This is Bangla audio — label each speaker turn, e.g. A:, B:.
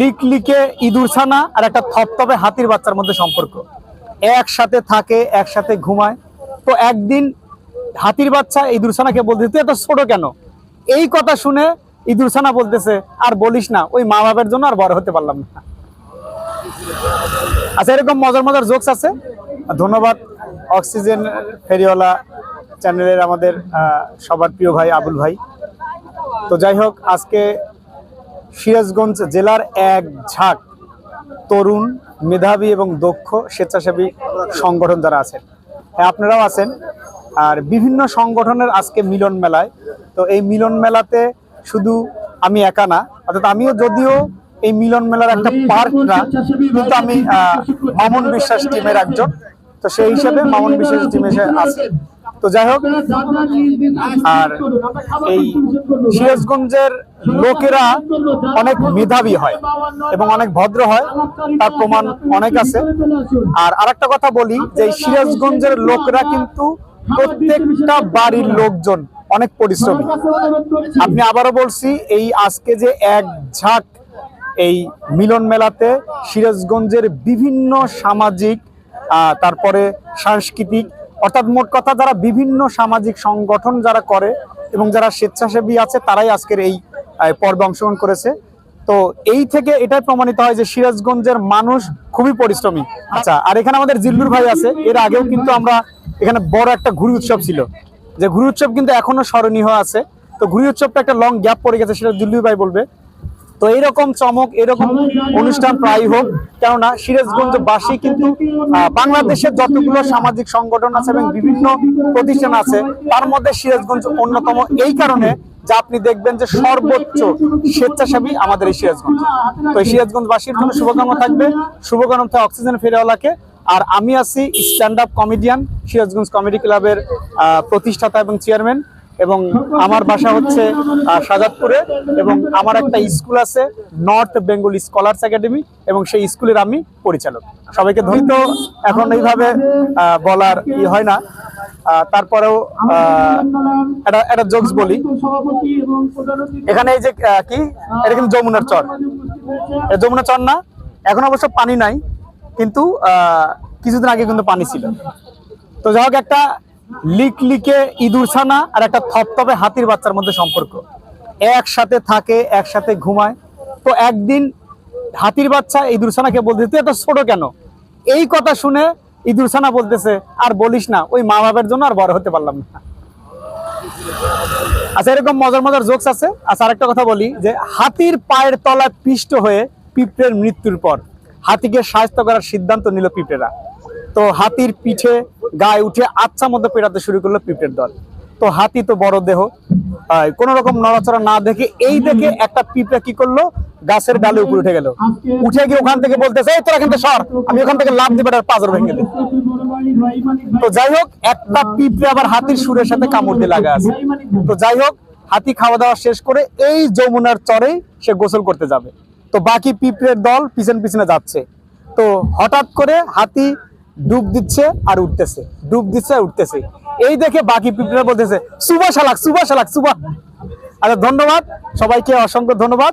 A: লিকলিকে ইঁদুর ছানা আর একটা থপথপে হাতির বাচ্চার মধ্যে সম্পর্ক। একসাথে থাকে, একসাথে ঘুমায়। তো একদিন হাতির বাচ্চা ইঁদুর ছানাকে বলতেছে, তুই এত ছোট কেন? এই কথা শুনে ইঁদুর ছানা বলতেছে, আর বলিস না, ওই মা বাবার জন্য আর বড় হতে পারলাম না। আচ্ছা, এরকম মজার মজার জোকস আছে। ধন্যবাদ অক্সিজেন ফেরিওয়ালা চ্যানেলের আমাদের সবার প্রিয় ভাই আবুল ভাই। তো যাই হোক, আজকে সিরাজগঞ্জ জেলার এক ঝাঁক তরুণ, মেধাবী এবং দক্ষ স্বেচ্ছাসেবী সংগঠন যারা আছেন, হ্যাঁ আপনারাও আছেন, আর বিভিন্ন সংগঠনের আজকে মিলন মেলায়। তো এই মিলন মেলাতে শুধু আমি একা না, অর্থাৎ আমিও যদিও এই মিলন মেলার একটা পার্ট না, কিন্তু আমি মামুন বিশ্বাস টিমের একজন। তো সেই হিসেবে মামুন বিশ্বাস টিমে আছে। তো যাই হোক, আর এই সিরাজগঞ্জের লোকেরা অনেক মেধাবী হয় এবং অনেক ভদ্র হয়, তার প্রমাণ অনেক আছে। আর আরেকটা কথা বলি যে সিরাজগঞ্জের লোকরা কিন্তু প্রত্যেকটা বাড়ির লোকজন অনেক পরিশ্রমী। আপনি আবারও বলছি, এই আজকে যে এক ঝাঁক এই মিলন মেলাতে সিরাজগঞ্জের বিভিন্ন সামাজিক তারপরে সাংস্কৃতিক, অর্থাৎ মোট কথা যারা বিভিন্ন সামাজিক সংগঠন যারা করে এবং যারা স্বেচ্ছাসেবী আছে, তারাই আজকের এই পর্বে অংশগ্রহণ করেছে। তো এই থেকে এটাই প্রমাণিত হয় যে সিরাজগঞ্জের মানুষ খুবই পরিশ্রমী। আচ্ছা, আর এখানে আমাদের জিল্লুর ভাই আছে। এর আগেও কিন্তু আমরা এখানে বড় একটা ঘুড়ি উৎসব ছিল, যে ঘুড়ি উৎসব কিন্তু এখনো স্মরণীয় আছে। তো ঘুড়ি উৎসবটা একটা লং গ্যাপ পড়ে গেছে, সেটা জিল্লুর ভাই বলবে। তো এইরকম চমক, এরকম অনুষ্ঠান প্রায় হোক, কেননা সিরাজগঞ্জবাসী কিন্তু বাংলাদেশের যতগুলো সামাজিক সংগঠন আছে এবং বিভিন্ন প্রতিষ্ঠান আছে, তার মধ্যে সিরাজগঞ্জ অন্যতম। এই কারণে যা আপনি দেখবেন যে সর্বোচ্চ স্বেচ্ছাসেবী আমাদের এই সিরাজগঞ্জ। তো এই সিরাজগঞ্জবাসীর জন্য শুভকামনা থাকবে, শুভকামনা থাকে অক্সিজেন ফেরিওয়ালাকে। আর আমি আছি stand up comedian, Sirajganj comedy ক্লাবের প্রতিষ্ঠাতা এবং চেয়ারম্যান, এবং আমার বাসা হচ্ছে সাজাদপুরে, এবং আমার একটা স্কুল আছে নর্থ বেঙ্গল স্কলার্স একাডেমি, এবং সেই স্কুলের আমি পরিচালক। সবাইকে ধন্যবাদ। এখন এইভাবে বলার হয় না, তারপরেও একটা জোকস বলি। এখানে এই যে কি, এটা কিন্তু যমুনার চর, যমুনা চর না, এখন অবশ্য পানি নাই, কিন্তু কিছুদিন আগে কিন্তু পানি ছিল। তো যাই হোক, একটা লিকলিকে ইঁদুর ছানা আর একটা থপথপে হাতির বাচ্চার মধ্যে সম্পর্ক। একসাথে থাকে, একসাথে ঘুমায়। তো একদিন হাতির বাচ্চা ইঁদুর ছানাকে বলতেছে, তুই এত ছোট কেন? এই কথা শুনে ইঁদুর ছানা বলতেছে, আর বলিস না, ওই মা বাবার জন্য আর বড় হতে পারলাম না। আচ্ছা, এরকম মজার মজার জোকস আছে। আচ্ছা, আরেকটা কথা বলি যে হাতির পায়ের তলায় পিষ্ট হয়ে পিঁপড়ের মৃত্যুর পর হাতিকে সাহায্য করার সিদ্ধান্ত নিল পিঁপড়েরা। তো হাতির পিঠে গায়ে উঠে আচ্ছা মতো পেটাতে শুরু করলো পিঁপড়ের দল। তো হাতি তো বড় দেহ, কোন রকম নড়াচড়া না দেখে একটা পিঁপড়া কি করলো, গাছের ডালে উপরে উঠে গেল। উঠে গিয়ে ওখান থেকে বলতেছে, এই তোরা কিন্তু সর, আমি ওখান থেকে লাফ দিয়ে পাঁজর ভেঙে দিই। তো যাই হোক, একটা পিঁপড়ে আবার হাতির সুরের সাথে কামড় দিয়ে লাগা আছে। তো যাই হোক, হাতি খাওয়া দাওয়া শেষ করে এই যমুনার চরেই সে গোসল করতে যাবে। তো বাকি পিঁপড়ের দল পিছন পিছনে যাচ্ছে। তো হঠাৎ করে হাতি ডুব দিচ্ছে আর উঠতেছে, ডুব দিচ্ছে আর উঠতেছে। এই দেখে বাকি পিঁপড়েরা বলতেছে, সুবা শালাক, সুবা শালাক, সুবা। আচ্ছা, ধন্যবাদ সবাইকে, অসংখ্য ধন্যবাদ।